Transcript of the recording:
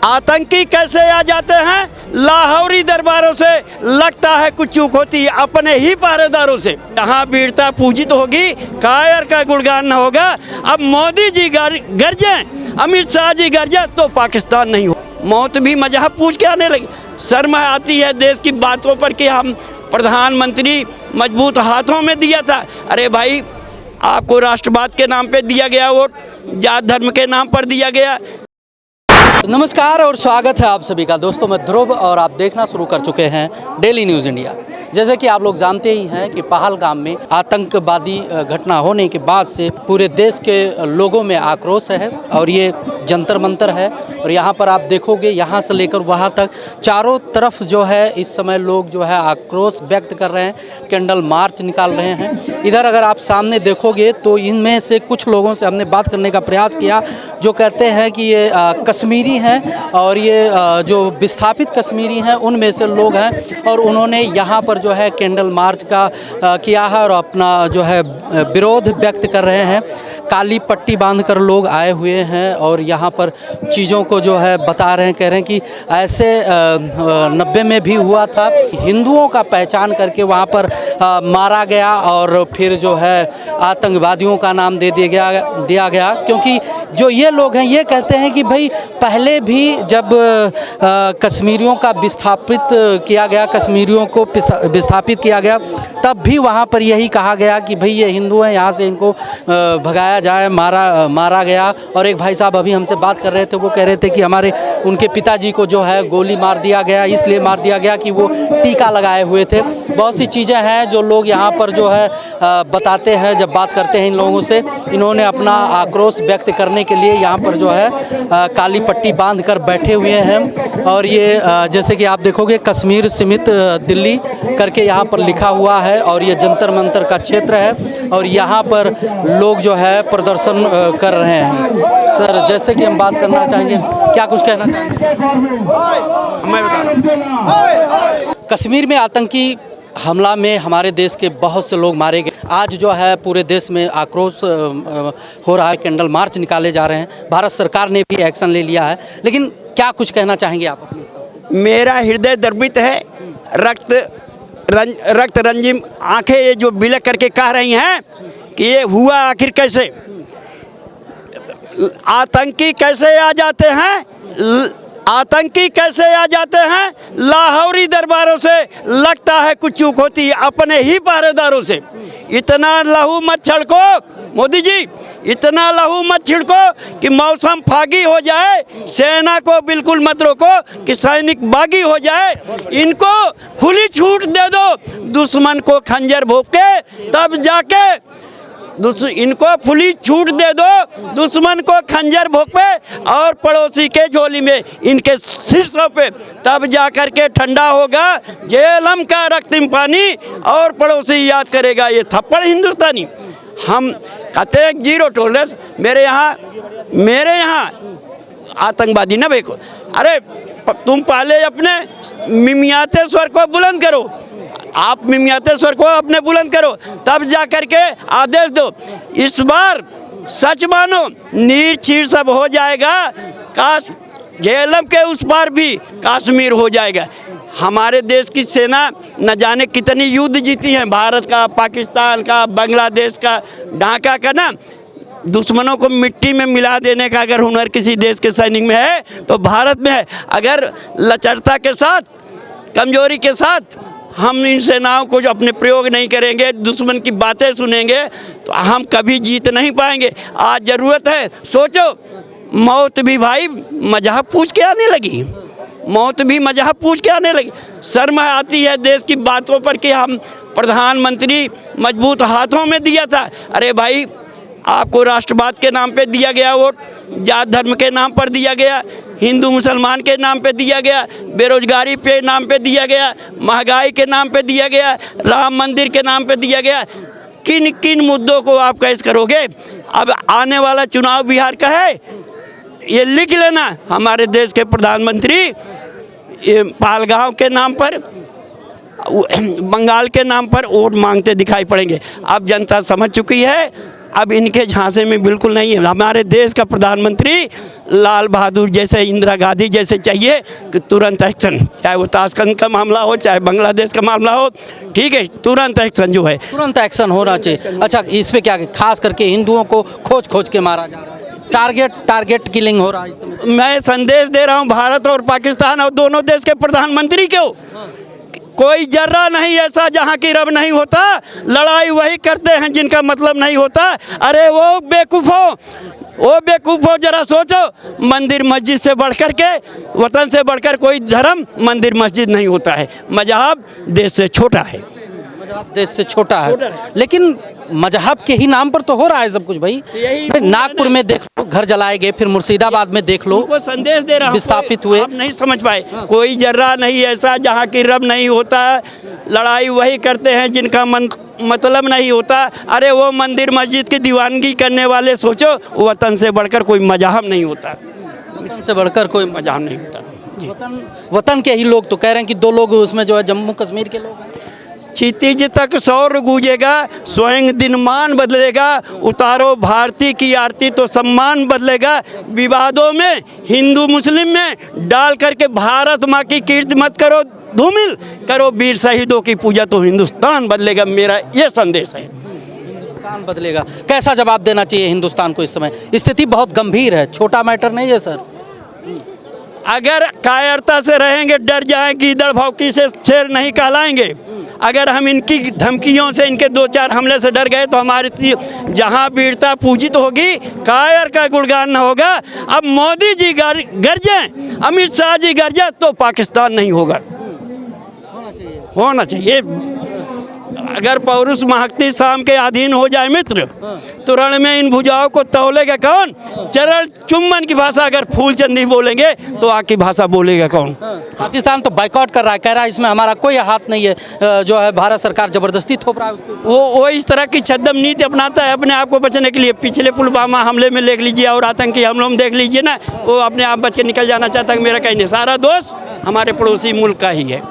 आतंकी कैसे आ जाते हैं लाहौरी दरबारों से, लगता है कुछ चूक होती है अपने ही पहरेदारों से। जहाँ वीरता पूजित होगी कायर का गुणगान न होगा। अब मोदी जी गरजें, अमित शाह जी गरजें तो पाकिस्तान नहीं हो। मौत भी मजहब पूछ के आने लगी। शर्म आती है देश की बातों पर कि हम प्रधानमंत्री मजबूत हाथों में दिया था। अरे भाई, आपको राष्ट्रवाद के नाम पे दिया गया वोट, जात धर्म के नाम पर दिया गया। नमस्कार और स्वागत है आप सभी का। दोस्तों, मैं ध्रुव और आप देखना शुरू कर चुके हैं डेली न्यूज़ इंडिया। जैसे कि आप लोग जानते ही हैं कि पहलगाम में आतंकवादी घटना होने के बाद से पूरे देश के लोगों में आक्रोश है और ये जंतर मंतर है। और यहाँ पर आप देखोगे, यहाँ से लेकर वहाँ तक चारों तरफ जो है इस समय लोग जो है आक्रोश व्यक्त कर रहे हैं, कैंडल मार्च निकाल रहे हैं। इधर अगर आप सामने देखोगे तो इनमें से कुछ लोगों से हमने बात करने का प्रयास किया जो कहते हैं कि ये कश्मीरी हैं और ये जो विस्थापित कश्मीरी हैं उनमें से लोग हैं और उन्होंने यहाँ पर जो है कैंडल मार्च का किया है और अपना जो है विरोध व्यक्त कर रहे हैं। काली पट्टी बांधकर लोग आए हुए हैं और यहाँ पर चीज़ों को जो है बता रहे हैं, कह रहे हैं कि ऐसे 90 में भी हुआ था। हिंदुओं का पहचान करके वहाँ पर मारा गया और फिर जो है आतंकवादियों का नाम दे दिया गया क्योंकि जो ये लोग हैं ये कहते हैं कि भाई पहले भी जब कश्मीरियों का विस्थापित किया गया, कश्मीरियों को विस्थापित किया गया, तब भी वहाँ पर यही कहा गया कि भाई ये हिंदू हैं, यहाँ से इनको भगाया जाए, मारा गया। और एक भाई साहब अभी हमसे बात कर रहे थे, वो कह रहे थे कि उनके पिताजी को जो है गोली मार दिया गया, इसलिए मार दिया गया कि वो टीका लगाए हुए थे। बहुत सी चीज़ें हैं जो लोग यहाँ पर जो है बताते हैं जब बात करते हैं इन लोगों से। इन्होंने अपना आक्रोश व्यक्त करने के लिए यहाँ पर जो है काली पट्टी बांध कर बैठे हुए हैं और ये जैसे कि आप देखोगे कश्मीर समेत दिल्ली करके यहाँ पर लिखा हुआ है और ये जंतर मंतर का क्षेत्र है और यहाँ पर लोग जो है प्रदर्शन कर रहे हैं। सर, जैसे कि हम बात करना चाहेंगे, क्या कुछ कहना चाहेंगे? मैं बता रहा हूँ, कश्मीर में आतंकी हमला में हमारे देश के बहुत से लोग मारे गए। आज जो है पूरे देश में आक्रोश हो रहा है, कैंडल मार्च निकाले जा रहे हैं। भारत सरकार ने भी एक्शन ले लिया है, लेकिन क्या कुछ कहना चाहेंगे आप अपने हिसाब से? मेरा हृदय द्रवित है। रक्त रंजिम आंखें ये जो बिलक करके कह रही हैं कि ये हुआ आखिर कैसे। आतंकी कैसे आ जाते हैं, आतंकी कैसे आ जाते हैं लाहौरी दरबारों से, लगता है कुछ चूक होती है अपने ही पहरेदारों से। इतना लहू मत छिड़को मोदी जी, इतना लहू मत छिड़को कि मौसम फागी हो जाए, सेना को बिल्कुल मत रोको कि सैनिक बागी हो जाए। इनको खुली छूट दे दो, दुश्मन को खंजर भोंक के, तब जाके इनको खुली छूट दे दो दुश्मन को खंजर भोंक पे और पड़ोसी के झोली में इनके शीर्षों पे, तब जा कर के ठंडा होगा जेलम का रक्तम पानी और पड़ोसी याद करेगा ये थप्पड़ हिंदुस्तानी। हम कहते हैं जीरो टॉलरेंस। मेरे यहाँ आतंकवादी ना देखो। अरे तुम पहले अपने मिमियातेश्वर को बुलंद करो, आप मिमियातेश्वर को अपने बुलंद करो, तब जा कर के आदेश दो। इस बार सच मानो नीर चीर सब हो जाएगा, काश झेलम के उस पार भी कश्मीर हो जाएगा। हमारे देश की सेना न जाने कितनी युद्ध जीती हैं, भारत का, पाकिस्तान का, बांग्लादेश का, ढाका का ना। दुश्मनों को मिट्टी में मिला देने का अगर हुनर किसी देश के सैनिक में है तो भारत में है। अगर लचरता के साथ, कमजोरी के साथ हम इन सेनाओं को जो अपने प्रयोग नहीं करेंगे, दुश्मन की बातें सुनेंगे, तो हम कभी जीत नहीं पाएंगे। आज ज़रूरत है, सोचो, मौत भी भाई मजहब पूछ के आने लगी, मौत भी मजहब पूछ के आने लगी। शर्म आती है देश की बातों पर कि हम प्रधानमंत्री मजबूत हाथों में दिया था। अरे भाई, आपको राष्ट्रवाद के नाम पे दिया गया वोट, जात धर्म के नाम पर दिया गया, हिंदू मुसलमान के नाम पे दिया गया, बेरोजगारी पे नाम पे दिया गया, महंगाई के नाम पे दिया गया, राम मंदिर के नाम पे दिया गया। किन किन मुद्दों को आप कैसे करोगे? अब आने वाला चुनाव बिहार का है, ये लिख लेना। हमारे देश के प्रधानमंत्री पहलगाम के नाम पर, बंगाल के नाम पर वोट मांगते दिखाई पड़ेंगे। अब जनता समझ चुकी है, अब इनके झांसे में बिल्कुल नहीं है। हमारे देश का प्रधानमंत्री लाल बहादुर जैसे, इंदिरा गांधी जैसे चाहिए कि तुरंत एक्शन, चाहे वो ताशकंद का मामला हो, चाहे बांग्लादेश का मामला हो, ठीक है, तुरंत एक्शन जो है। तुरंत एक्शन होना चाहिए। अच्छा, इस पे क्या खास करके हिंदुओं को खोज खोज के मारा जा रहा है, टारगेट किलिंग हो रहा है इस समय। मैं संदेश दे रहा हूँ भारत और पाकिस्तान और दोनों देश के प्रधानमंत्री को, कोई जर्रा नहीं ऐसा जहाँ की रब नहीं होता, लड़ाई वही करते हैं जिनका मतलब नहीं होता। अरे वो बेवकूफ़ो जरा सोचो, मंदिर मस्जिद से बढ़कर के, वतन से बढ़कर कोई धर्म मंदिर मस्जिद नहीं होता है। मजहब देश से छोटा है, मजहब देश से छोटा है, लेकिन मजहब के ही नाम पर तो हो रहा है सब कुछ भाई। नागपुर में देख लो घर जलाए गए, फिर मुर्शिदाबाद में देख लो, उनको संदेश दे रहा हूं, विस्थापित हुए। आप नहीं समझ पाए, कोई जर्रा नहीं ऐसा जहाँ की रब नहीं होता, लड़ाई वही करते हैं जिनका मतलब नहीं होता। अरे वो मंदिर मस्जिद की दीवानगी करने वाले सोचो, वतन से बढ़कर कोई मजहब नहीं होता, वतन से बढ़कर कोई मजहब नहीं होता। वतन के ही लोग तो कह रहे हैं कि 2 लोग उसमें जो है जम्मू कश्मीर के लोग हैं। क्षितिज तक सौर गूंजेगा, स्वयं दिनमान बदलेगा, उतारो भारती की आरती तो सम्मान बदलेगा। विवादों में, हिंदू मुस्लिम में डाल करके भारत माँ की कीर्ति मत करो धूमिल, करो वीर शहीदों की पूजा तो हिंदुस्तान बदलेगा। मेरा ये संदेश है। हिंदुस्तान बदलेगा, कैसा जवाब देना चाहिए हिंदुस्तान को इस समय? स्थिति बहुत गंभीर है, छोटा मैटर नहीं है सर। अगर कायरता से रहेंगे, डर जाएं, गीदड़ भौंकी से शेर नहीं कहलाएंगे। अगर हम इनकी धमकियों से, इनके 2-4 हमले से डर गए तो हमारी जहां वीरता पूजित होगी, कायर का गुणगान न होगा। अब मोदी जी गरजें, अमित शाह जी गरजें तो पाकिस्तान नहीं होगा। होना चाहिए। अगर पौरुष महकती शाम के अधीन हो जाए मित्र, तो रण में इन भुजाओं को तौलेगा कौन? चरण चुम्बन की भाषा अगर फूल चंदी बोलेंगे तो आग की भाषा बोलेगा कौन? पाकिस्तान तो बाइकआउट कर रहा है, कह रहा है इसमें हमारा कोई हाथ नहीं है, जो है भारत सरकार जबरदस्ती थोप रहा है उसको। वो इस तरह की छद्म नीति अपनाता है अपने आप को बचने के लिए। पिछले पुलवामा हमले में देख लीजिए और आतंकी हमलों में देख लीजिए ना, वो अपने आप बच के निकल जाना चाहता है। मेरा कहीं नहीं, सारा दोष हमारे पड़ोसी मुल्क का ही है।